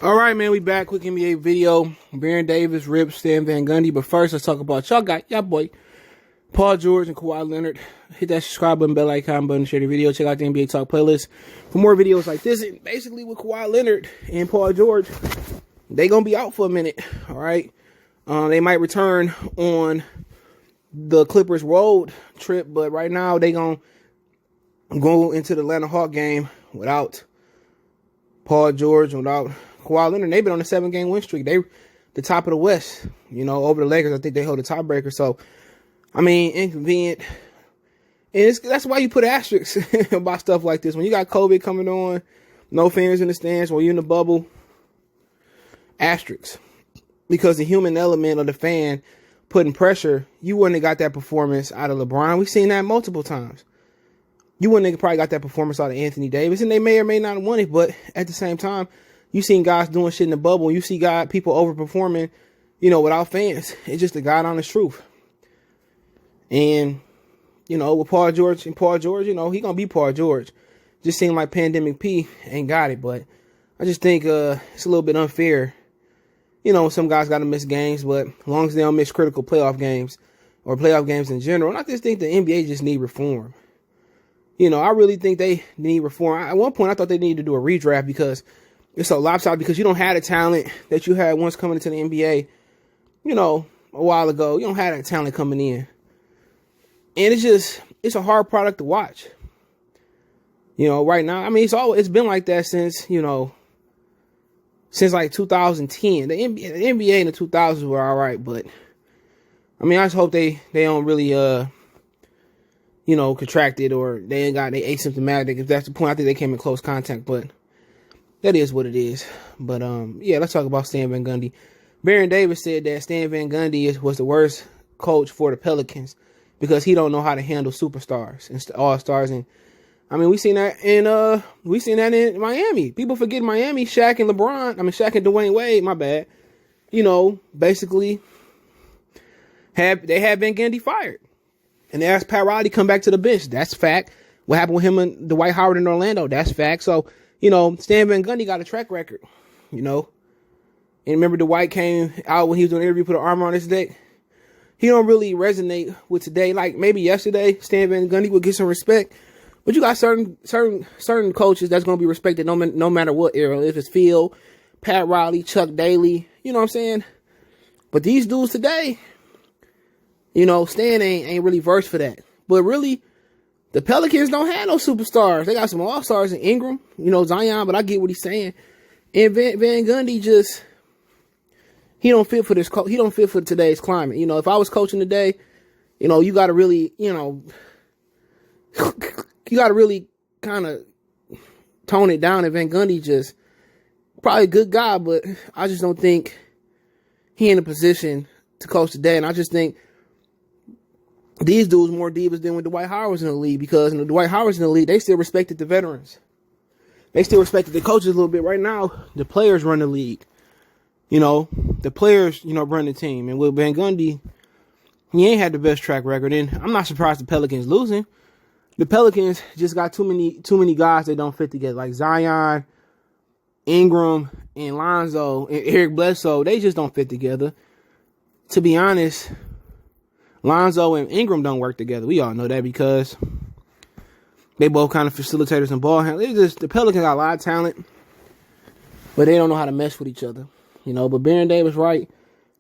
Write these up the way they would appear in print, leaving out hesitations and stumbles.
All right, man, we back. Quick NBA video. Baron Davis, Rip, Stan Van Gundy. But first, let's talk about y'all boy, Paul George and Kawhi Leonard. Hit that subscribe button, bell icon button, share the video. Check out the NBA Talk playlist for more videos like this. And basically, with Kawhi Leonard and Paul George, they gonna be out for a minute. All right, they might return on the Clippers road trip, but right now they gonna go into the Atlanta Hawk game without Paul George, without Kawhi Leonard. They've been on a 7-game win streak. They the top of the West, over the Lakers. I think they hold the tiebreaker. So, I mean, inconvenient. And that's why you put asterisks about stuff like this. When you got COVID coming on, no fans in the stands, when you're in the bubble, asterisks. Because the human element of the fan putting pressure, you wouldn't have got that performance out of LeBron. We've seen that multiple times. You wouldn't have probably got that performance out of Anthony Davis, and they may or may not have won it, but at the same time, you seen guys doing shit in the bubble. You see people overperforming, without fans. It's just the God honest truth. And, with Paul George, he going to be Paul George. Just seemed like Pandemic P ain't got it, but I just think it's a little bit unfair. Some guys got to miss games, but as long as they don't miss critical playoff games or playoff games in general, and I just think the NBA just need reform. I really think they need reform. At one point, I thought they needed to do a redraft because it's so lopsided, because you don't have the talent that you had once coming into the NBA, a while ago. You don't have that talent coming in. And it's a hard product to watch. Right now, I mean, it's been like that since like 2010. The NBA in the 2000s were all right, but I mean, I just hope they don't really, contracted, or they asymptomatic. If that's the point, I think they came in close contact, but that is what it is. But, let's talk about Stan Van Gundy. Baron Davis said that Stan Van Gundy was the worst coach for the Pelicans because he don't know how to handle superstars and all-stars. And, I mean, we seen that in Miami. People forget Miami, Shaq and Dwayne Wade, my bad, basically they had Van Gundy fired. And they asked Pat Riley to come back to the bench. That's fact. What happened with him and Dwight Howard in Orlando? That's fact. So, Stan Van Gundy got a track record, And remember Dwight came out when he was doing an interview, put an arm on his neck. He don't really resonate with today. Like maybe yesterday, Stan Van Gundy would get some respect. But you got certain coaches that's going to be respected no matter what era. If it's Phil, Pat Riley, Chuck Daly, you know what I'm saying? But these dudes today, Stan ain't really versed for that. But really, the Pelicans don't have no superstars. They got some all-stars in Ingram, Zion, but I get what he's saying. And Van Gundy he don't fit for he don't fit for today's climate. If I was coaching today, you got to really, you got to really kind of tone it down. And Van Gundy probably a good guy, but I just don't think he in a position to coach today. And I just think these dudes more divas than when Dwight Howard was in the league, because when Dwight Howard was in the league, they still respected the veterans. They still respected the coaches a little bit. Right now, the players run the league. The players, run the team. And with Van Gundy, he ain't had the best track record. And I'm not surprised the Pelicans losing. The Pelicans just got too many guys that don't fit together. Like Zion, Ingram, and Lonzo, and Eric Bledsoe. They just don't fit together. To be honest, Lonzo and Ingram don't work together. We all know that because they both kind of facilitators and ball handlers. The Pelicans got a lot of talent, but they don't know how to mesh with each other. But Baron Davis right.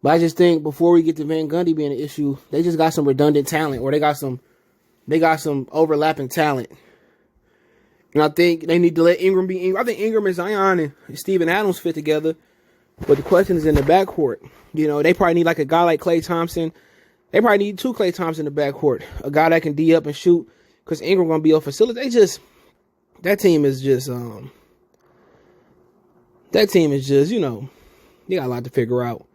But I just think before we get to Van Gundy being an issue, they just got some redundant talent, or they got some overlapping talent. And I think they need to let Ingram be Ingram. I think Ingram and Zion and Steven Adams fit together. But the question is in the backcourt. They probably need like a guy like Klay Thompson. They probably need 2 Klay Thompson in the backcourt. A guy that can D up and shoot, because Ingram going to be a facilitator. That team is just, they got a lot to figure out.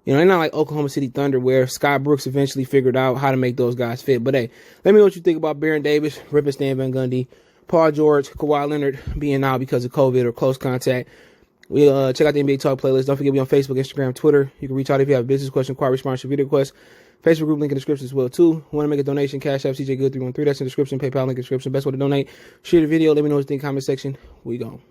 They're not like Oklahoma City Thunder, where Scott Brooks eventually figured out how to make those guys fit. But hey, let me know what you think about Baron Davis, Rip and Stan Van Gundy, Paul George, Kawhi Leonard being out because of COVID or close contact. We check out the NBA Talk playlist. Don't forget, we on Facebook, Instagram, Twitter. You can reach out if you have a business question, inquiry, response, or video request. Facebook group link in the description as well, too. Want to make a donation, Cash App, CJ Good 313. That's in the description. PayPal link in the description. Best way to donate. Share the video. Let me know what you think in the comment section. We gone.